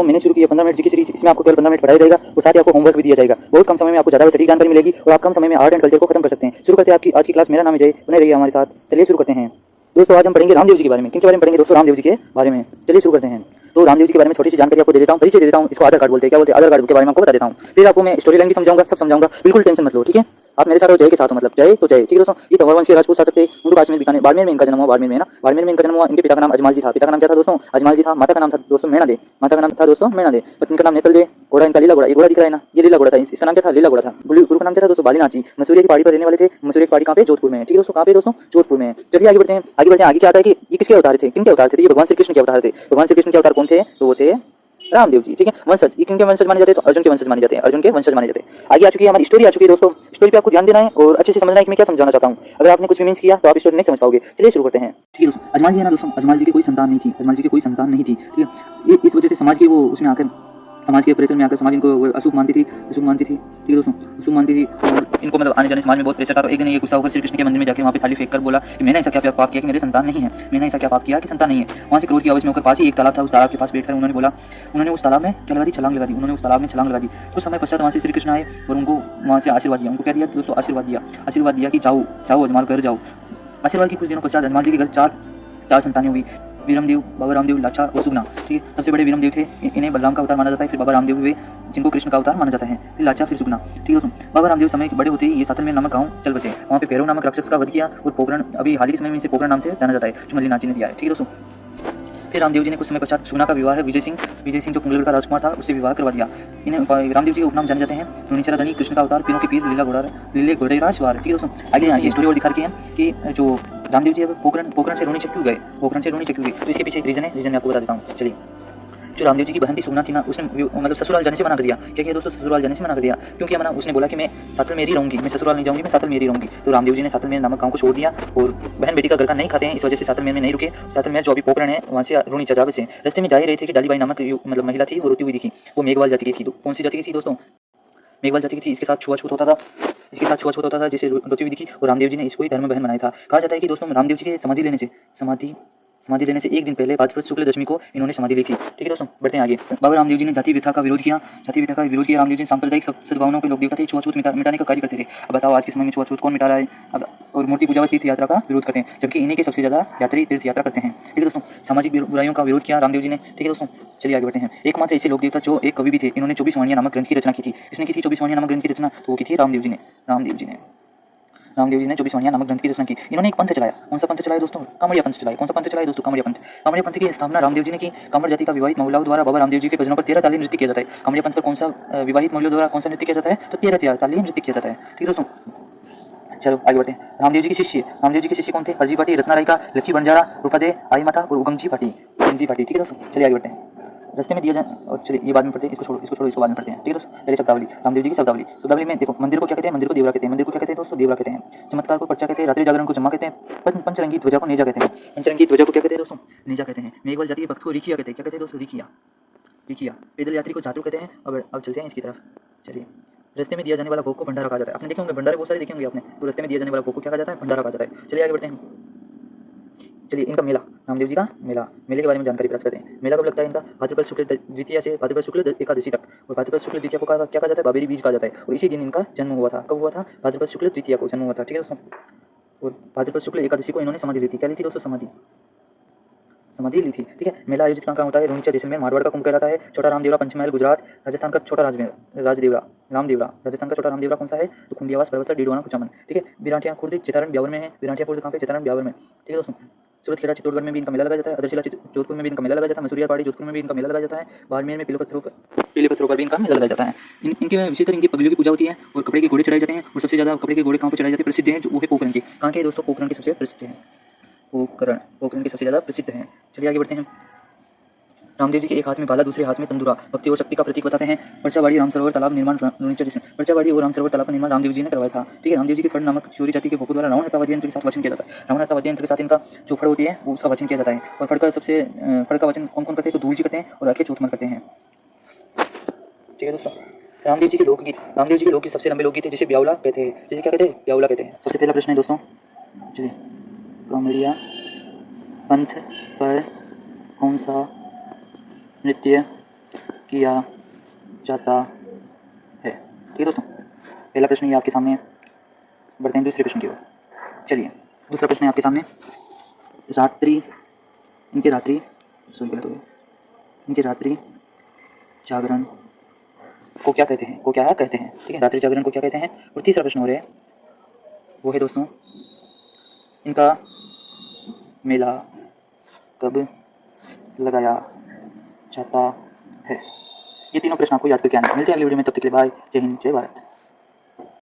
मैंने शुरू किया 15 मिनट की सीरीज। इसमें आपको केवल 15 मिनट पढ़ाया जाएगा और साथ ही आपको होमवर्क भी दिया जाएगा। बहुत कम समय में आपको ज़्यादा सटीक जानकारी मिलेगी और आप कम समय में आर्ट एंड कल्चर को खत्म कर सकते हैं। शुरू करते हैं आपकी आज की क्लास। मेरा नाम है जय, बने रहिए हमारे साथ। चलिए शुरू करते हैं दोस्तों। आज हम पढ़ेंगे रामदेव जी के बारे में। किनके बारे में पढ़ेंगे दोस्तों? रामदेव जी के बारे में। चलिए शुरू करते हैं। तो रामदेव जी के बारे में छोटी सी जानकारी आपको दे देता हूँ, परिचय दे देता हूँ। इसको आधार कार्ड बोलते हैं। क्या बोलते हैं? आधार कार्ड के बारे में आपको बता देता हूँ। फिर आपको मैं स्टोरी लाइन भी समझाऊंगा, सब समझाऊंगा। बिल्कुल टेंशन मत लो, ठीक है? आप मेरे साथ हो, जय के साथ हो, मतलब जय तो जय, ठीक है दोस्तों। ये तंवर वंश के राजपूत शासक थे। उनको काश्मीर बीकानेर बाड़मेर में इनका जन्म हुआ। बाड़मेर में ना, बाड़मेर में इनका जन्म हुआ। इनके पिता का नाम अजमाल जी था। पिता का नाम क्या था दोस्तों? अजमाल जी था। माता का नाम था दोस्तों मैना दे। माता का नाम था दोस्तों मैना दे। पत्नी का नाम नेतल दे। घोड़ा इनका लीला घोड़ा, ये घोड़ा दिख रहा है ना, ये लीला घोड़ा था। इसका नाम क्या था? लीला घोड़ा था। गुरु का नाम क्या था दोस्तों? बालीनाथ जी। मसूरी की पहाड़ी पर रहने वाले थे। मसूरी की पहाड़ी कहाँ पे? जोधपुर में, ठीक है दोस्तों। कहाँ पे दोस्तों? जोधपुर में। चलिए आगे बढ़ते हैं। आगे क्या आता है कि ये किसके अवतार थे? किनके अवतार थे? ये भगवान श्री कृष्ण के अवतार थे। भगवान श्री कृष्ण के अवतार कौन थे? तो वो थे रामदेव जी, ठीक है। वंशज, ये किनके वंशज माने जाते हैं? तो अर्जुन के वंशज माने जाते हैं। अर्जुन के वंशज माने जाते हैं। आगे आ चुकी है हमारी स्टोरी, आ चुकी है दोस्तों। स्टोरी पे आपको ध्यान देना है और अच्छे से समझना है कि मैं क्या समझाना चाहता हूँ। अगर आपने कुछ भी मिस किया तो आप स्टोरी नहीं समझ पाओगे। चलिए शुरू करते हैं, ठीक है दोस्तों। अजमाल जी है ना दोस्तों, अजमाल जी की कोई संतान नहीं थी। अजमाल जी की कोई संतान नहीं थी, ठीक है। इस वजह से समाज के वो उसमें आकर, समाज के प्रेशर में आकर समाज इनको अशुभ मानती थी, ठीक है दोस्तों, अशुभ मानती थी। और इनको मतलब आने जाने समाज में बहुत प्रेशर था। तो एक दिन ये गुस्सा होकर श्री कृष्ण के मंदिर में जाकर वहाँ पे थाली फेंक कर बोला कि मैंने ऐसा क्या पाप किया कि मेरे संतान नहीं है? मैंने ऐसा क्या पाप किया कि संतान नहीं है? वहाँ से क्रोध की आवाज में होकर पास ही एक तालाब था। उस तालाब के पास बैठकर उन्होंने बोला, उन्होंने उस तालाब में क्या लगा दी? छलांग लगा दी। उन्होंने उस तालाब में छलांग लगा दी। कुछ समय पश्चात वहाँ से श्री कृष्ण आए और उनको वहाँ से आशीर्वाद दिया। उनको क्या दिया दोस्तों? आशीर्वाद दिया कि जाओ जाओ अजमाल घर जाओ। आशीर्वाद की कुछ दिनों पश्चात अजमाल जी के घर चार संतानें हुई। वीरमदेव, बाबा रामदेव, लाचा और सुगना, ठीक है। सबसे बड़े वीरमदेव थे, इन्हें बलराम का अवतार माना जाता है। फिर बाबा रामदेव हुए जिनको कृष्ण का अवतार माना जाता है। फिर लाचा, फिर सुगना, ठीक है दोस्तों। बाबा रामदेव समय के बड़े होते ही ये सातलमेर नामक गांव चल बसे। वहाँ पे भैरव नामक राक्षस का वध किया और पोकरण, अभी हाल ही के समय में इसे पोकरण नाम से जाना जाता है, जो मल्लीनाथ जी ने दिया है, ठीक है दोस्तों। फिर रामदेव जी ने कुछ समय पश्चात सुगना का विवाह विजय सिंह जो कुंभलगढ़ का राजकुमार था, उससे विवाह करवा दिया। इन्हें रामदेव जी के उपनाम जाने जाते हैं रुणिचरा धनी, कृष्ण का अवतार, पीरों के पीर, लीले घोड़ेराज वार, ठीक है दोस्तों। आगे ये स्टोरी और दिखा रखी है कि जो रामदेव जी पोकरण से रोहिणी क्यों गए, तो इसके पीछे एक रीजन है। रीजन मैं आपको बता देता हूँ। चलिए, जो रामदेव जी की बहन थी सुगना थी ना, उसने मतलब ससुराल जाने से मना कर दिया। क्या किया दोस्तों? ससुराल जाने से मना कर दिया। क्योंकि मना, उसने बोला कि मैं सातलमेर ही रहूंगी, मैं ससुराल नहीं जाऊंगी, मैं सातलमेर ही रहूंगी। तो रामदेव जी ने सातलमेर नामक गांव को छोड़ दिया और बहन बेटी का घर का नहीं खाते हैं, इस वजह से सातलमेर में नहीं रुके। सातलमेर जो अभी पोकरण है वहाँ से रुणिचरा जा बसे। रस्ते में जा ही रहे थे कि डालीबाई नामक मतलब महिला थी, वो रोती हुई दिखी। वो मेघवाल जाति की थी। कौन सी जाति की थी दोस्तों? मेघवाल जाति की थी। इसके साथ छुआछूत होता था, जिसे रोती हुई दिखी और रामदेव जी ने इसको ही धर्म बहन बनाया था। कहा जाता है कि दोस्तों रामदेव जी के समाधि लेने से एक दिन पहले भाद्रपद शुक्ल दशमी को इन्होंने समाधि ली थी, ठीक है दोस्तों। बढ़ते हैं आगे। बाबा रामदेव जी ने जाति प्रथा का विरोध किया। रामदेव जी सांप्रदायिक सद्भावनाओं के लोक देवता थे, छुआछूत मिटाने का कार्य करते थे। अब बताओ आज के समय में छुआछूत कौन मिटा रहा है? अब और मूर्ति पूजा व तीर्थ यात्रा का विरोध करते हैं, जबकि इन्हीं के सबसे ज्यादा यात्री तीर्थ यात्रा करते हैं, ठीक है दोस्तों। सामाजिक बुराइयों का विरोध किया रामदेव जी ने, ठीक है दोस्तों। चलिए आगे बढ़ते हैं। एकमात्र ऐसे लोक देवता जो एक कवि भी थे, इन्होंने 24 वाणियां नामक ग्रंथ की रचना की थी। इसने की थी 24 वाणियां नामक ग्रंथ की रचना, तो वो की थी रामदेव जी ने 24 वाणियां नामक ग्रंथ की रचना की। इन्होंने एक पंथ चलाया। कौन सा पंथ चलाया दोस्तों? कांवड़िया पंथ चलाया। कौन सा पंथ चलाया दोस्तों? कांवड़िया पंथ की स्थापना रामदेव जी ने की। कांवड़ जाति का विवाहित महिलाओं द्वारा बाबा रामदेव जी के भजनों पर 13 ताली नृत्य किया जाता है। कांवड़िया पंथ पर कौन सा विवाहित महिलाओं द्वारा कौन सा नृत्य किया जाता है? तो 13 ताली नृत्य किया जाता है, ठीक है दोस्तों। चलो आगे बढ़ते हैं। रामदेव जी के शिष्य कौन थे? हरजी पाटी, रत्ना राय का, लक्की बंजारा, रूपादे, आई माता और उगमजी पाटी, ठीक है दोस्तों। चलिए आगे बढ़ते हैं। रास्ते में दिया जाए, और चलिए ये बाद में पढ़ते हैं, इसको छोड़ो इसको बाद में पढ़ते हैं, ठीक है दोस्तों। पहले शब्दावली, रामदेव जी की शब्दावली में देखो, मंदिर को क्या कहते हैं? मंदिर को देवरा कहते हैं। मंदिर को क्या कहते हैं दोस्तों? देवरा कहते हैं। चमत्कार को पर्चा कहते हैं। रात्रि जागरण को जमा कहते हैं। पंचरंगी ध्वजा को नेजा कहते हैं। पंचरंगी ध्वजा को क्या कहते हैं दोस्तों? नेजा कहते हैं। मेघवाल जाति के भक्त को रिखिया कहते हैं। क्या कहते हैं दोस्तों? रिखिया। पैदल यात्री को जातरू कहते हैं। अब चलते हैं इसकी तरफ। चलिए, रास्ते में दिया जाने वाला भोग को भंडारा कहा जाता है। आपने देखे होंगे भंडारे, बहुत सारे देखे होंगे आपने। तो रास्ते में दिया जाने वाला भोग को क्या कहा जाता है? भंडारा कहा जाता है। चलिए आगे बढ़ते हैं। चलिए, इनका मेला, रामदेव जी का मेले के बारे में जानकारी प्राप्त करते हैं। मेला कब लगता है इनका? भाद्रपद शुक्ल द्वितीया से भाद्रपद शुक्ल एकादशी तक। और भाद्रपद शुक्ल द्वितीया को क्या कहा जाता है? बाबेरी बीज कहा जाता है। और इसी दिन इनका जन्म हुआ था। कब हुआ था? भाद्रपद शुक्ल द्वितीया को जन्म हुआ था, ठीक है दोस्तों। और भाद्रपद शुक्ल एकादशी को इन्होंने समाधि ली थी। क्या ली थी दोस्तों? समाधि ली थी, ठीक है। मेला आयोजित कहाँ होता है? रुणिचरा जैसलमेर, मारवाड़ का कुंभ कहलाता है। छोटा रामदेवरा पंचमहल गुजरात। राजस्थान का छोटा राजदेवरा राजस्थान का छोटा रामदेवरा कौन सा है? तो खुंडियावास, परबतसर, डीडवाना, कुचामन, ठीक है। बिराटिया खुर्द चेतारण ब्यावर में है। बिराटिया खुर्द कहाँ पे? चेतारण ब्यावर में, ठीक है दोस्तों। सूरत खेड़ा चित्तौड़गढ़ में भी इनका मेला लगाया जाता है। अदरशिला जोधपुर में भी इनका मेला लगाया जाता है। मसूरिया पहाड़ी जोधपुर में भी इनका मेला लगाया जाता है। बाड़मेर में पीले पत्थरों पर भी इनका मेला लगाया जाता है। इनके विशेषकर इनकी पगलियों की पूजा होती है और कपड़े के घोड़े चढ़ाए जाते हैं। और सबसे ज्यादा कपड़े के घोड़े कहाँ पर चढ़ाए जाते हैं? प्रसिद्ध हैं, जो वो है पोखरण के। कहाँ के दोस्तों? पोखरण के सबसे प्रसिद्ध हैं। पोखरण के सबसे ज्यादा प्रसिद्ध हैं। चलिए आगे बढ़ते हैं। रामदेव जी के एक हाथ में भाला, दूसरे हाथ में तंदूरा, भक्ति और शक्ति का प्रतीक बताते हैं। पर्चावाड़ी राम सरोवर तालाब निर्माण पर्चावाड़ी और राम सरोवर तालाब का निर्माण रामदेव जी ने करवाया था, ठीक है। रामदेव जी के फड़ नामक शूरी जाति के भोगों द्वारा रावण हत्या यंत्र के साथ वचन किया जाता है। रावण हत्या यंत्र के साथ इनका जो फड़ होती है वो उसका वचन किया जाता है। और फड़ का वचन कौन करते हैं? तो धूल जी करते हैं और आखे चूतमल करते हैं, ठीक है दोस्तों। रामदेव जी के लोकगीत सबसे लंबे लोकगीत है, जिसे ब्यावला कहते हैं। जिसे क्या कहते हैं? ब्यावला कहते हैं। सबसे पहला प्रश्न है दोस्तों, चलिए, कांवड़िया पंथ पर कौन सा नृत्य किया जाता है। ठीक है दोस्तों, पहला प्रश्न ये आपके सामने है। बढ़ते हैं दूसरे प्रश्न की ओर। चलिए, दूसरा प्रश्न है आपके सामने। रात्रि इनके रात्रि इनके रात्रि जागरण को क्या कहते हैं? को क्या कहते हैं? ठीक है, रात्रि जागरण को क्या कहते हैं? और तीसरा प्रश्न हो रहा है, वो है दोस्तों, इनका मेला कब लगाया जाता है? ये तीनों प्रश्न आपको याद करके आने हैं। मिलते हैं अगली वीडियो में, तब तक के लिए बाय। जय हिंद, जय भारत।